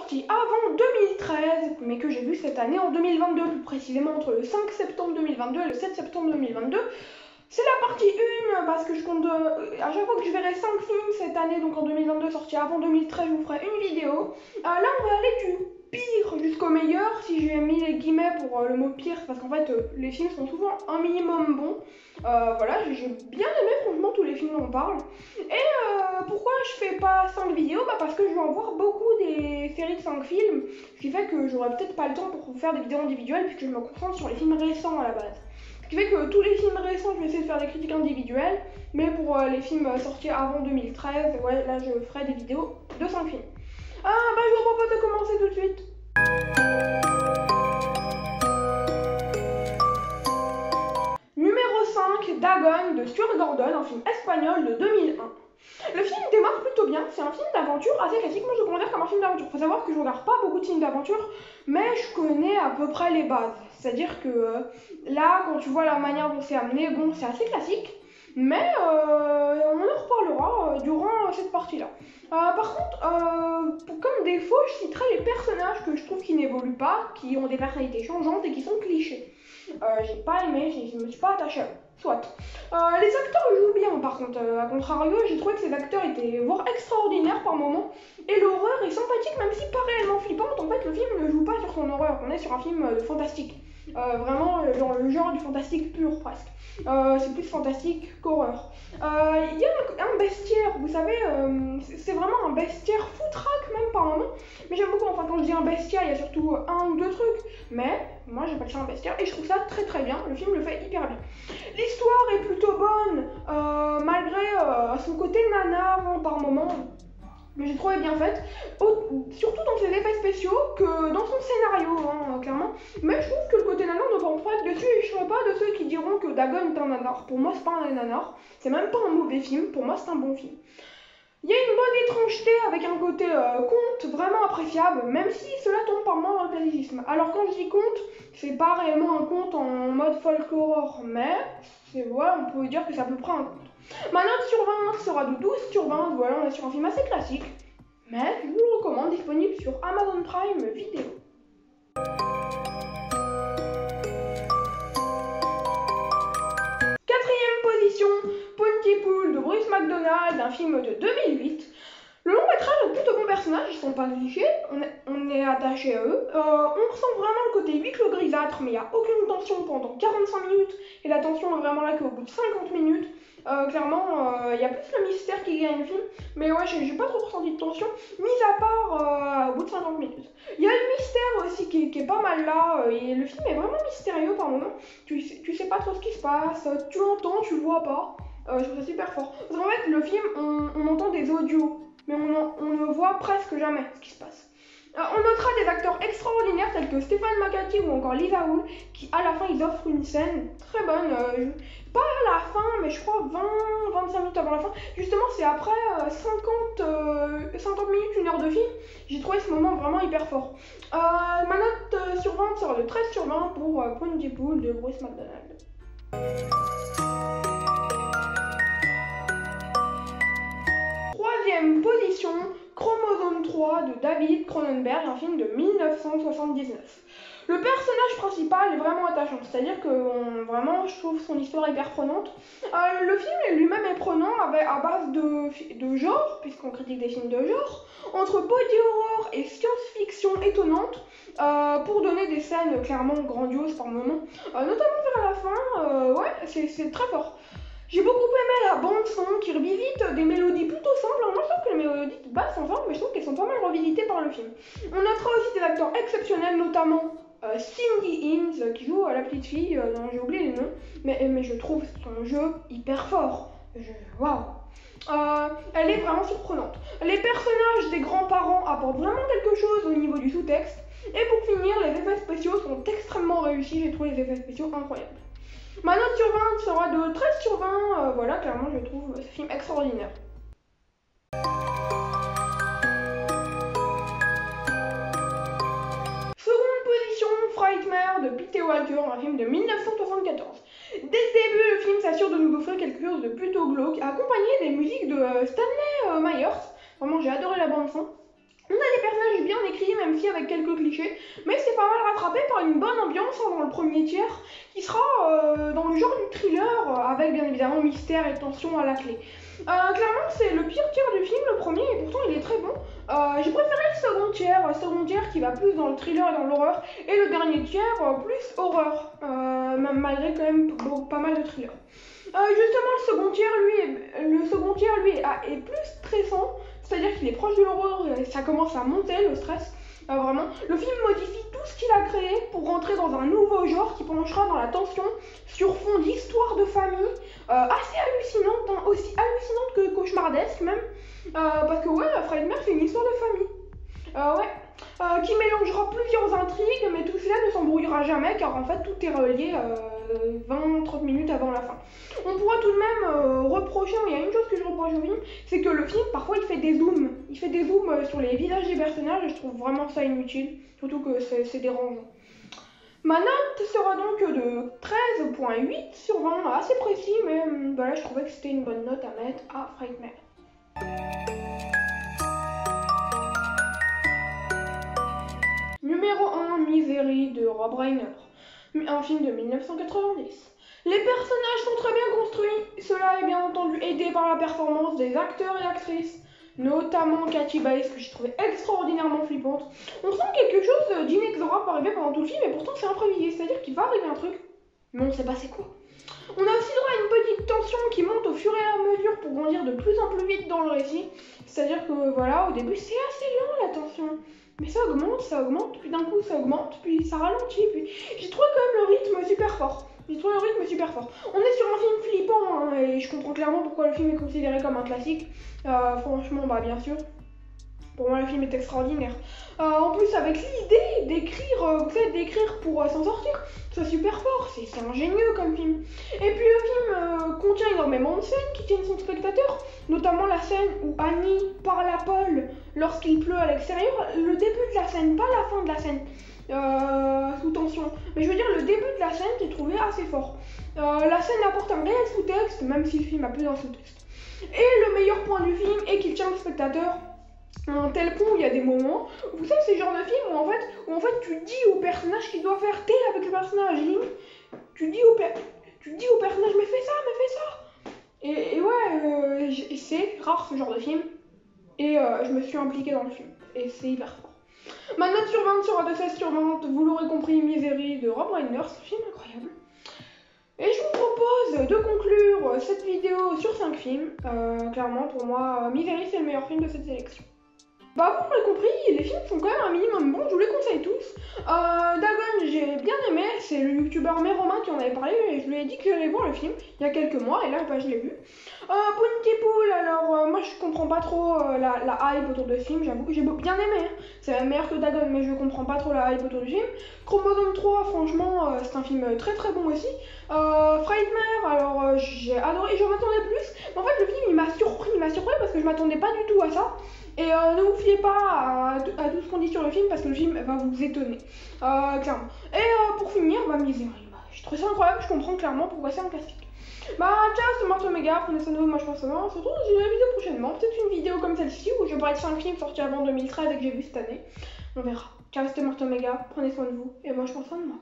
sorti avant 2013, mais que j'ai vu cette année en 2022, plus précisément entre le 5 septembre 2022 et le 7 septembre 2022. C'est la partie 1 parce que je compte à chaque fois que je verrai 5 films cette année, donc en 2022 sortis avant 2013, je vous ferai une vidéo. Là on va aller du pire jusqu'au meilleur. Si j'ai mis les guillemets pour le mot pire, parce qu'en fait les films sont souvent un minimum bons. Voilà, j'ai bien aimé franchement tous les films dont on parle. Et pourquoi je fais pas 5 vidéos? Parce que je vais en voir beaucoup des séries de 5 films, ce qui fait que j'aurai peut-être pas le temps pour faire des vidéos individuelles puisque je me concentre sur les films récents à la base. Ce qui fait que tous les films récents, je vais essayer de faire des critiques individuelles, mais pour les films sortis avant 2013, ouais, là je ferai des vidéos de 5 films. Je vous propose de commencer tout de suite. Numéro 5, Dagon de Stuart Gordon, un film espagnol de 2001. Le film démarre plutôt bien, c'est un film d'aventure assez classique, moi je le considère comme un film d'aventure. Faut savoir que je regarde pas beaucoup de films d'aventure, mais je connais à peu près les bases. C'est-à-dire que là, quand tu vois la manière dont c'est amené, bon, c'est assez classique, mais on en reparlera durant cette partie-là. Par contre, comme défaut, je citerai les personnages que je trouve qui n'évoluent pas, qui ont des personnalités changeantes et qui sont clichés. J'ai pas aimé, je me suis pas attachée à eux. Soit. Les acteurs jouent bien par contre, à contrario, j'ai trouvé que ces acteurs étaient voire extraordinaires par moments, et l'horreur est sympathique même si pas réellement flippante. En fait, le film ne joue pas sur son horreur, on est sur un film de fantastique, vraiment genre, le genre du fantastique pur presque. C'est plus fantastique qu'horreur. Il y a un bestiaire, vous savez, c'est vraiment un bestiaire foutraque même par moment, mais j'aime beaucoup, enfin quand je dis un bestiaire, il y a surtout un ou deux trucs, mais moi j'appelle ça un bestiaire et je trouve ça très très bien, le film le fait hyper bien. L'histoire est plutôt bonne, malgré son côté nanar par moment, mais j'ai trouvé bien faite, surtout dans ses effets spéciaux que dans son scénario, clairement. Mais je trouve que le côté nanar ne prend pas dessus et je ne serai pas de ceux qui diront que Dagon est un nanar. Pour moi, c'est pas un nanar, c'est même pas un mauvais film, pour moi, c'est un bon film. Il y a une bonne étrangeté avec un côté conte vraiment appréciable, même si cela tombe par moments dans le classicisme. Alors quand je dis conte, c'est pas réellement un conte en mode folk-horror, mais voilà, on peut dire que c'est à peu près un conte. Ma note sur 20 sera de 12 sur 20, voilà, on est sur un film assez classique, mais je vous le recommande, disponible sur Amazon Prime Video. Quatrième position, Pontypool de Bruce McDonald, un film de 2008. Le long métrage a de plutôt bons personnages, ils sont pas clichés, on est attaché à eux. On ressent vraiment le côté huis clos grisâtre, mais il n'y a aucune tension pendant 45 minutes, et la tension est vraiment là qu'au bout de 50 minutes. Clairement, il y a plus le mystère qui gagne le film, mais ouais, j'ai pas trop ressenti de tension, mis à part au bout de 50 minutes. Il y a le mystère aussi qui est pas mal là, et le film est vraiment mystérieux par moments. Tu sais pas trop ce qui se passe, tu l'entends, tu le vois pas. Je trouve ça super fort. Parce qu'en fait, le film, on entend des audios, mais on ne voit presque jamais ce qui se passe. On notera des acteurs extraordinaires tels que Stephen McHattie ou encore Lisa Houle, qui à la fin ils offrent une scène très bonne, pas à la fin, mais je crois 20-25 minutes avant la fin. Justement, c'est après 50 minutes, 1 heure de film. J'ai trouvé ce moment vraiment hyper fort. Ma note sur 20 sera de 13 sur 20 pour Pontypool de Bruce McDonald. Troisième position, Chromosome 3 de David Cronenberg, un film de 1979. Le personnage principal est vraiment attachant, c'est-à-dire que vraiment je trouve son histoire hyper prenante. Le film lui-même est prenant à base de genre, puisqu'on critique des films de genre, entre body horror et science-fiction étonnante, pour donner des scènes clairement grandioses par moments, notamment vers la fin, ouais, c'est très fort. J'ai beaucoup aimé la bande son qui revisite des mélodies plutôt simples. Alors moi je trouve que les mélodies de base sont simples, mais je trouve qu'elles sont pas mal revisitées par le film. On notera aussi des acteurs exceptionnels, notamment Cindy Hims qui joue la petite fille, dont j'ai oublié les noms, mais je trouve son jeu hyper fort. Waouh! Elle est vraiment surprenante. Les personnages des grands-parents apportent vraiment quelque chose au niveau du sous-texte. Et pour finir, les effets spéciaux sont extrêmement réussis, j'ai trouvé les effets spéciaux incroyables. Ma note sur 20 sera de 13 sur 20, voilà, clairement je trouve ce film extraordinaire. Seconde position, Frightmare de Peter Walker, un film de 1974. Dès le début, le film s'assure de nous offrir quelque chose de plutôt glauque, accompagné des musiques de Stanley Myers. Vraiment, j'ai adoré la bande son. On a des personnages bien écrits, même si avec quelques clichés, mais c'est pas mal rattrapé par une bonne ambiance dans le premier tiers, qui sera dans le genre du thriller, avec bien évidemment mystère et tension à la clé. Clairement, c'est le pire tiers du film, le premier, et pourtant il est très bon. J'ai préféré le second tiers qui va plus dans le thriller et dans l'horreur, et le dernier tiers plus horreur, même malgré quand même pas mal de thriller. Justement, le second tiers, lui, est plus stressant, c'est-à-dire qu'il est proche de l'horreur, et ça commence à monter le stress. Vraiment, le film modifie tout ce qu'il a créé pour rentrer dans un nouveau genre qui penchera dans la tension sur fond d'histoire de famille, assez hallucinante, hein, aussi hallucinante que cauchemardesque même, parce que ouais, Frightmare c'est une histoire de famille. Qui mélangera plusieurs intrigues, mais tout cela ne s'embrouillera jamais car en fait tout est relié 20-30 minutes avant la fin. On pourra tout de même reprocher, il y a une chose que je reproche au film, c'est que le film parfois il fait des zooms. Il fait des zooms sur les visages des personnages et je trouve vraiment ça inutile, surtout que c'est dérangeant. Ma note sera donc de 13.8 sur 20, assez précis, mais voilà, je trouvais que c'était une bonne note à mettre à Frightmare. Numéro 1, Misery de Rob Reiner, un film de 1990. Les personnages sont très bien construits, cela est bien entendu aidé par la performance des acteurs et actrices, notamment Kathy Bates que j'ai trouvé extraordinairement flippante. On sent quelque chose d'inexorable arriver pendant tout le film et pourtant c'est imprévisé, c'est-à-dire qu'il va arriver un truc, mais on ne sait pas c'est quoi. On a aussi droit à une petite tension qui monte au fur et à mesure pour grandir de plus en plus vite dans le récit, c'est-à-dire que voilà, au début c'est assez lent la tension. Mais ça augmente, puis d'un coup ça augmente, puis ça ralentit, puis j'ai trouvé quand même le rythme super fort. On est sur un film flippant, hein, et je comprends clairement pourquoi le film est considéré comme un classique. Franchement, bah bien sûr. Pour moi, le film est extraordinaire. En plus, avec l'idée d'écrire, d'écrire pour s'en sortir, c'est super fort, c'est ingénieux comme film. Et puis le film contient énormément de scènes qui tiennent son spectateur, notamment la scène où Annie parle à Paul lorsqu'il pleut à l'extérieur. Le début de la scène, pas la fin de la scène, sous tension. Mais je veux dire, le début de la scène, j'ai trouvé assez fort. La scène apporte un réel sous-texte, même si le film a plus d'un sous-texte. Et le meilleur point du film est qu'il tient le spectateur à un tel point où il y a des moments, vous savez, c'est le genre de film où en fait tu dis au personnage qu'il doit faire t'es avec le personnage, tu dis au personnage mais fais ça. Et ouais, c'est rare ce genre de film, et je me suis impliquée dans le film, et c'est hyper fort. Ma note sur 20 sera de 16 sur 20, vous l'aurez compris, Misery de Rob Reiner, c'est un film incroyable. Et je vous propose de conclure cette vidéo sur 5 films. Clairement, pour moi, Misery c'est le meilleur film de cette sélection. Bah vous l'aurez compris, les films sont quand même un minimum bons, je vous les conseille tous. Dagon, j'ai bien aimé, c'est le youtubeur Meromain qui en avait parlé, et je lui ai dit que j'allais voir le film il y a quelques mois, et là bah, je l'ai vu. Pontypool, alors moi je comprends pas trop la hype autour de ce film, j'avoue que j'ai bien aimé, hein. C'est même meilleur que Dagon, mais je comprends pas trop la hype autour du film. Chromosome 3, franchement, c'est un film très très bon aussi. Frightmare, alors j'ai adoré, je m'attendais plus, mais en fait le film il m'a surpris parce que je m'attendais pas du tout à ça. Et ne vous fiez pas à tout ce qu'on dit sur le film parce que le film va vous étonner, clairement. Et pour finir, bah Misery, j'ai trouvé ça incroyable, je comprends clairement pourquoi c'est un classique. Bah ciao, c'est Marthe-Omega, prenez soin de vous, moi je pense que on se retrouve dans une vidéo prochainement, peut-être une vidéo comme celle-ci où je vais parler de 5 films sortis avant 2013 et que j'ai vu cette année, on verra. Ciao, c'était Marthe-Omega, prenez soin de vous, et moi je pense soin de moi.